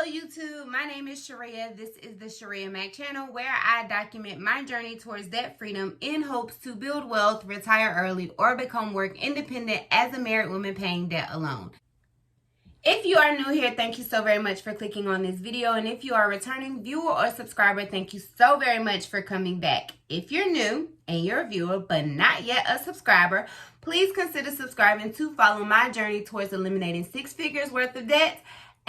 YouTube, my name is Shirria. This is the Shirria Mac channel where I document my journey towards debt freedom in hopes to build wealth, retire early, or become work independent as a married woman paying debt alone. If you are new here, thank you so very much for clicking on this video. And if you are a returning viewer or subscriber, thank you so very much for coming back. If you're new and you're a viewer but not yet a subscriber, please consider subscribing to follow my journey towards eliminating 6 figures worth of debt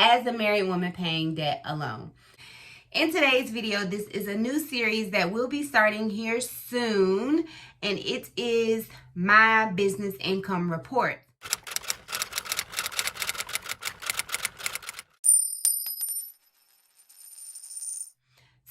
as a married woman paying debt alone. In today's video, this is a new series that will be starting here soon, and it is my business income report.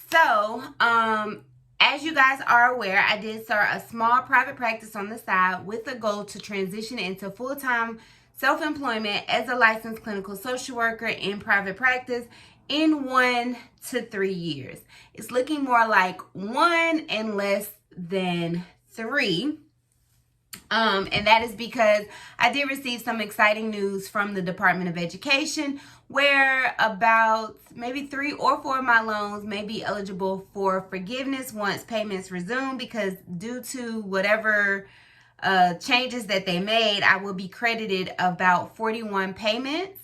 So, as you guys are aware, I did start a small private practice on the side with the goal to transition into full-time self-employment as a licensed clinical social worker in private practice in 1 to 3 years. It's looking more like 1 and less than 3. And that is because I did receive some exciting news from the Department of Education where about maybe 3 or 4 of my loans may be eligible for forgiveness once payments resume, because due to whatever changes that they made, I will be credited about 41 payments.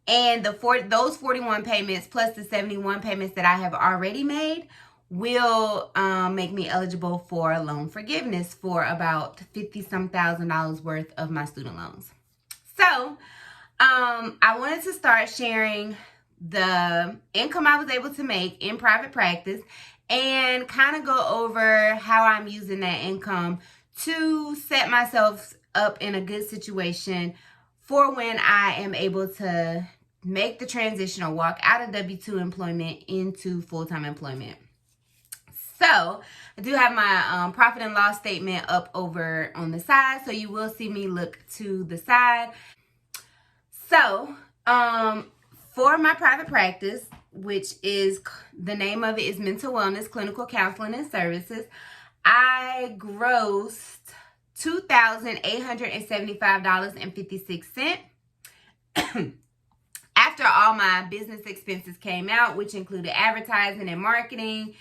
And those 41 payments plus the 71 payments that I have already made will make me eligible for loan forgiveness for about $50-some thousand worth of my student loans. So I wanted to start sharing the income I was able to make in private practice and kind of go over how I'm using that income to set myself up in a good situation for when I am able to make the transition or walk out of W-2 employment into full-time employment. So I do have my profit and loss statement up over on the side, so you will see me look to the side. So for my private practice, which is, the name of it is Mental Wellness Clinical Counseling and Services, I grossed $2,875.56 after all my business expenses came out, which included advertising and marketing,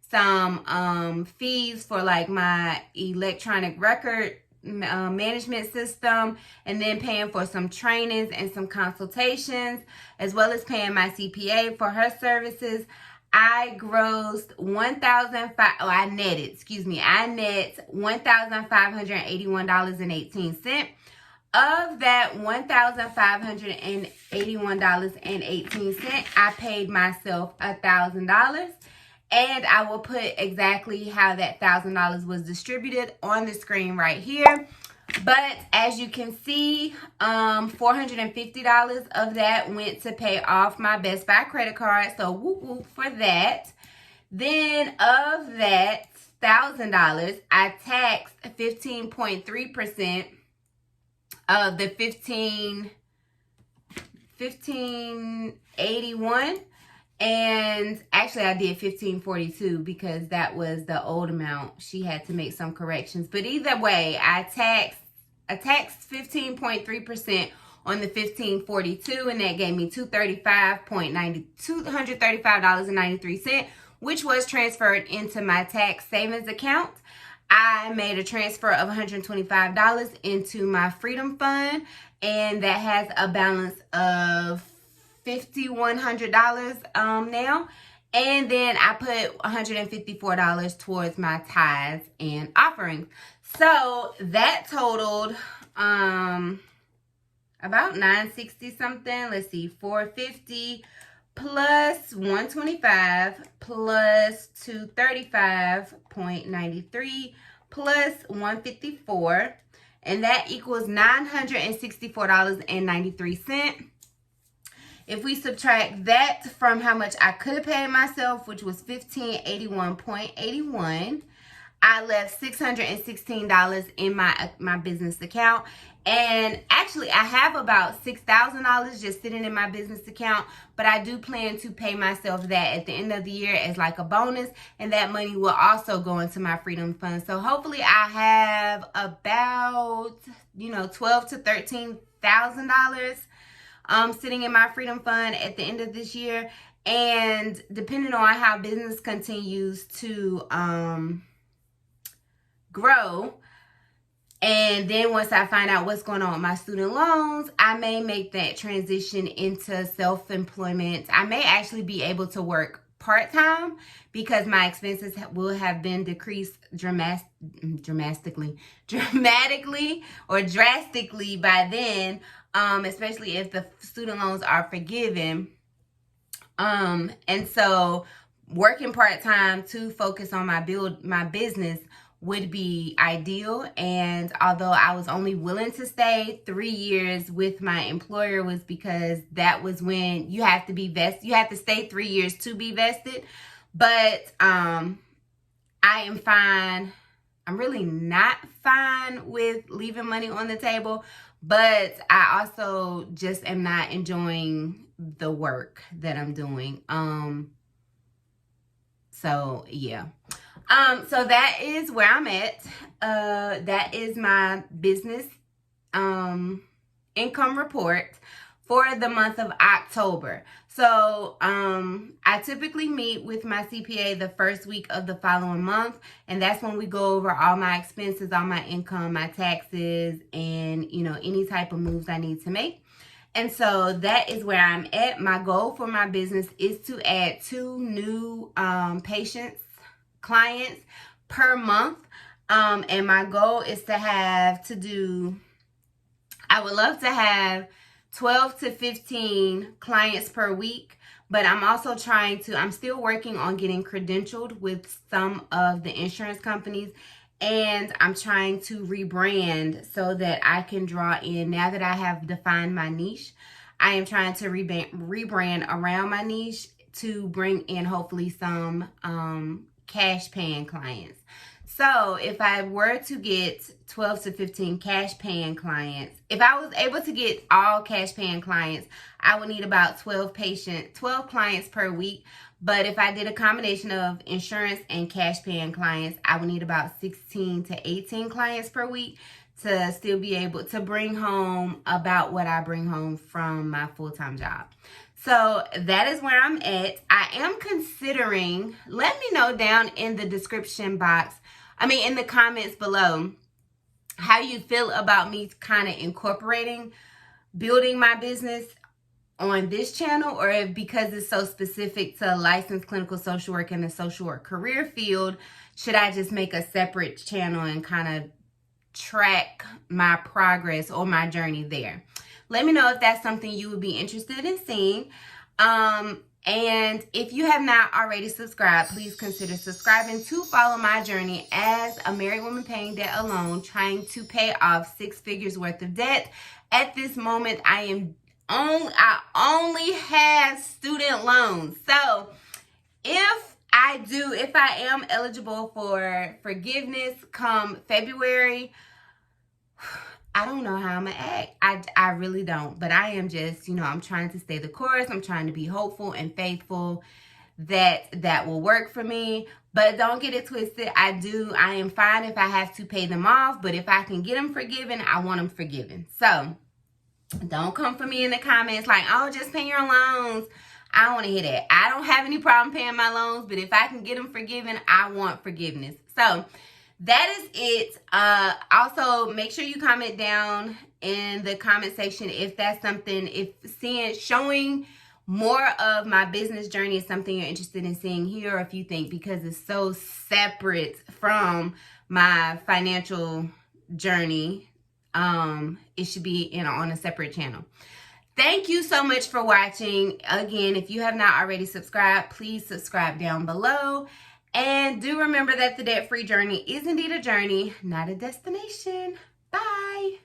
some fees for like my electronic record management system, and then paying for some trainings and some consultations, as well as paying my CPA for her services. I grossed I net $1,581.18. Of that $1,581.18, I paid myself $1,000. And I will put exactly how that $1,000 was distributed on the screen right here. But as you can see, $450 of that went to pay off my Best Buy credit card. So whoop whoop for that. Then of that $1,000, I taxed 15.3% of the $1,581. And actually I did $1,542 because that was the old amount. She had to make some corrections. But either way, I taxed 15.3% on the $1,542, and that gave me $235.93, which was transferred into my tax savings account. I made a transfer of $125 into my Freedom Fund, and that has a balance of $5,100 now. And then I put $154 towards my tithes and offerings. So that totaled about $960 something. Let's see, $450 plus $125 plus $235.93 plus $154, and that equals $964.93. If we subtract that from how much I could have paid myself, which was $1,581.81, I left $616 in my business account. And actually, I have about $6,000 just sitting in my business account, but I do plan to pay myself that at the end of the year as like a bonus, and that money will also go into my Freedom Fund. So hopefully I have about, $12,000 to $13,000 sitting in my freedom fund at the end of this year. And depending on how business continues to grow, and then once I find out what's going on with my student loans, I may make that transition into self-employment. I may actually be able to work part-time because my expenses will have been decreased dramatically or drastically by then, especially if the student loans are forgiven. And so working part-time to focus on my business would be ideal. And although I was only willing to stay 3 years with my employer, was because that was when you have to be vested. You have to stay 3 years to be vested. But I am fine. I'm really not fine with leaving money on the table, but I also just am not enjoying the work that I'm doing. So yeah. So that is where I'm at. That is my business income report for the month of October. So I typically meet with my CPA the first week of the following month, and that's when we go over all my expenses, all my income, my taxes, and any type of moves I need to make. And so that is where I'm at. My goal for my business is to add 2 new clients per month. And my goal is I would love to have 12 to 15 clients per week, but I'm still working on getting credentialed with some of the insurance companies, and I'm trying to rebrand so that I can draw in, now that I have defined my niche, I am trying to rebrand around my niche to bring in hopefully some cash paying clients. So if I were to get 12 to 15 cash paying clients, if I was able to get all cash paying clients, I would need about 12 clients per week. But if I did a combination of insurance and cash paying clients, I would need about 16 to 18 clients per week to still be able to bring home about what I bring home from my full-time job. So that is where I'm at. I am considering, let me know down in the description box, in the comments below, how you feel about me kind of incorporating building my business on this channel, or if, because it's so specific to licensed clinical social work and the social work career field, should I just make a separate channel and kind of track my progress or my journey there? Let me know if that's something you would be interested in seeing. And if you have not already subscribed, please consider subscribing to follow my journey as a married woman paying debt alone, trying to pay off 6 figures worth of debt. At this moment, I only have student loans. So if I am eligible for forgiveness come February, I don't know how I'm gonna act. I really don't. But I am just, I'm trying to stay the course. I'm trying to be hopeful and faithful that will work for me. But don't get it twisted. I am fine if I have to pay them off. But if I can get them forgiven, I want them forgiven. So don't come for me in the comments like, oh, just pay your loans. I don't want to hear that. I don't have any problem paying my loans. But if I can get them forgiven, I want forgiveness. So that is it. Also, make sure you comment down in the comment section if that's something, showing more of my business journey is something you're interested in seeing here, or if you think because it's so separate from my financial journey, it should be on a separate channel. Thank you so much for watching. Again, if you have not already subscribed, please subscribe down below. And do remember that the debt-free journey is indeed a journey, not a destination. Bye.